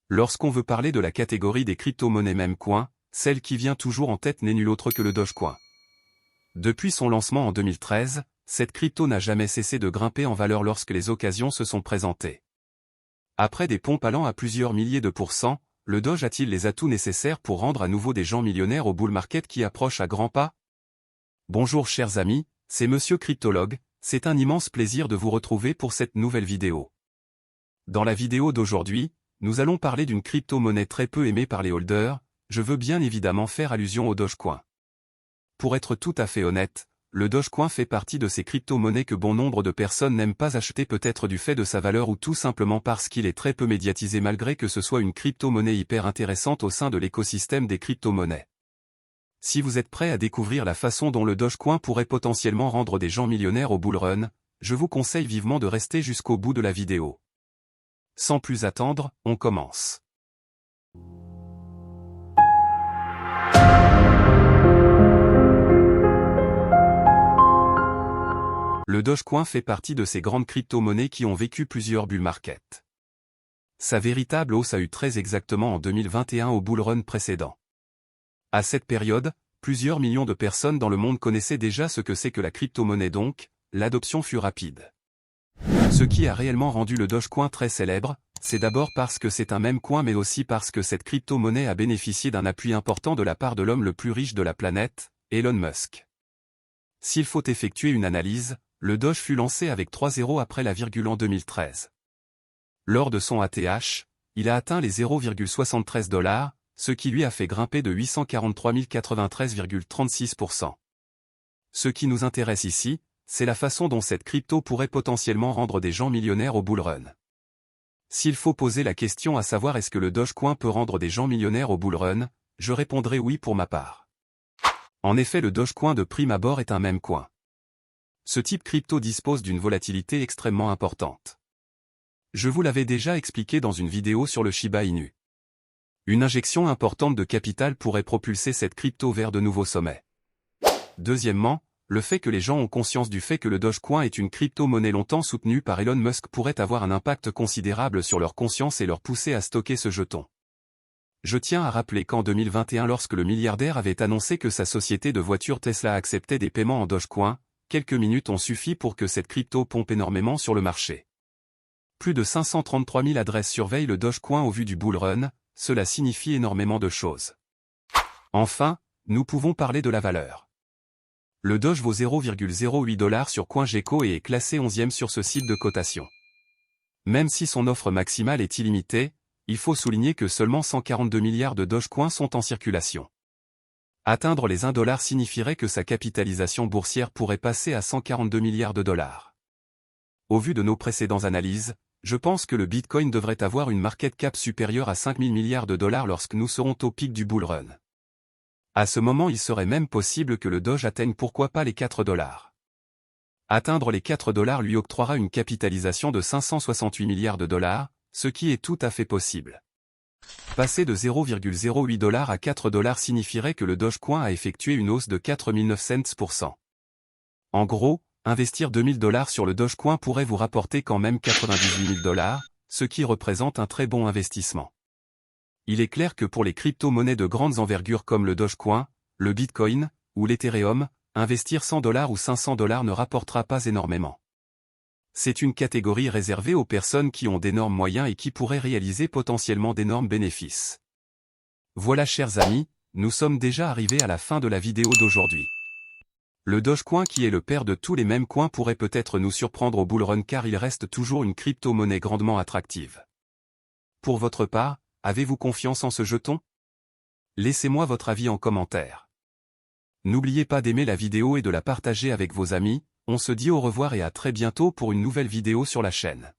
Lorsqu'on veut parler de la catégorie des crypto-monnaies meme coin, celle qui vient toujours en tête n'est nulle autre que le Dogecoin. Depuis son lancement en 2013, cette crypto n'a jamais cessé de grimper en valeur lorsque les occasions se sont présentées. Après des pompes allant à plusieurs milliers de pourcents, le Doge a-t-il les atouts nécessaires pour rendre à nouveau des gens millionnaires au bull market qui approche à grands pas? Bonjour chers amis, c'est Monsieur Cryptologue, c'est un immense plaisir de vous retrouver pour cette nouvelle vidéo. Dans la vidéo d'aujourd'hui, nous allons parler d'une crypto-monnaie très peu aimée par les holders, je veux bien évidemment faire allusion au Dogecoin. Pour être tout à fait honnête, le Dogecoin fait partie de ces crypto-monnaies que bon nombre de personnes n'aiment pas acheter, peut-être du fait de sa valeur ou tout simplement parce qu'il est très peu médiatisé malgré que ce soit une crypto-monnaie hyper intéressante au sein de l'écosystème des crypto-monnaies. Si vous êtes prêt à découvrir la façon dont le Dogecoin pourrait potentiellement rendre des gens millionnaires au bull run, je vous conseille vivement de rester jusqu'au bout de la vidéo. Sans plus attendre, on commence. Le Dogecoin fait partie de ces grandes crypto-monnaies qui ont vécu plusieurs bull market. Sa véritable hausse a eu très exactement en 2021 au bull run précédent. À cette période, plusieurs millions de personnes dans le monde connaissaient déjà ce que c'est que la crypto-monnaie, donc, l'adoption fut rapide. Ce qui a réellement rendu le Dogecoin très célèbre, c'est d'abord parce que c'est un meme coin mais aussi parce que cette crypto-monnaie a bénéficié d'un appui important de la part de l'homme le plus riche de la planète, Elon Musk. S'il faut effectuer une analyse, le Doge fut lancé avec 3 zéros après la virgule en 2013. Lors de son ATH, il a atteint les 0,73 $, ce qui lui a fait grimper de 843 093,36%. Ce qui nous intéresse ici, c'est la façon dont cette crypto pourrait potentiellement rendre des gens millionnaires au bull run. S'il faut poser la question à savoir est-ce que le Dogecoin peut rendre des gens millionnaires au bull run, je répondrai oui pour ma part. En effet, le Dogecoin de prime abord est un meme coin. Ce type crypto dispose d'une volatilité extrêmement importante. Je vous l'avais déjà expliqué dans une vidéo sur le Shiba Inu. Une injection importante de capital pourrait propulser cette crypto vers de nouveaux sommets. Deuxièmement, le fait que les gens ont conscience du fait que le Dogecoin est une crypto-monnaie longtemps soutenue par Elon Musk pourrait avoir un impact considérable sur leur conscience et leur pousser à stocker ce jeton. Je tiens à rappeler qu'en 2021, lorsque le milliardaire avait annoncé que sa société de voitures Tesla acceptait des paiements en Dogecoin, quelques minutes ont suffi pour que cette crypto pompe énormément sur le marché. Plus de 533 000 adresses surveillent le Dogecoin au vu du bull run, cela signifie énormément de choses. Enfin, nous pouvons parler de la valeur. Le Doge vaut 0,08 $ sur CoinGecko et est classé 11e sur ce site de cotation. Même si son offre maximale est illimitée, il faut souligner que seulement 142 milliards de Dogecoin sont en circulation. Atteindre les 1 $ signifierait que sa capitalisation boursière pourrait passer à 142 milliards de dollars. Au vu de nos précédentes analyses, je pense que le Bitcoin devrait avoir une market cap supérieure à 5 000 milliards de dollars lorsque nous serons au pic du bull run. À ce moment, il serait même possible que le Doge atteigne pourquoi pas les 4 $. Atteindre les 4 $ lui octroiera une capitalisation de 568 milliards de dollars, ce qui est tout à fait possible. Passer de 0,08 $ à 4 $ signifierait que le Dogecoin a effectué une hausse de 4,09%. En gros, investir 2 000 $ sur le Dogecoin pourrait vous rapporter quand même 98 000 $, ce qui représente un très bon investissement. Il est clair que pour les crypto-monnaies de grandes envergures comme le Dogecoin, le Bitcoin, ou l'Ethereum, investir 100 $ ou 500 $ ne rapportera pas énormément. C'est une catégorie réservée aux personnes qui ont d'énormes moyens et qui pourraient réaliser potentiellement d'énormes bénéfices. Voilà chers amis, nous sommes déjà arrivés à la fin de la vidéo d'aujourd'hui. Le Dogecoin qui est le père de tous les meme coins pourrait peut-être nous surprendre au bull run car il reste toujours une crypto-monnaie grandement attractive. Pour votre part, avez-vous confiance en ce jeton? Laissez-moi votre avis en commentaire. N'oubliez pas d'aimer la vidéo et de la partager avec vos amis, on se dit au revoir et à très bientôt pour une nouvelle vidéo sur la chaîne.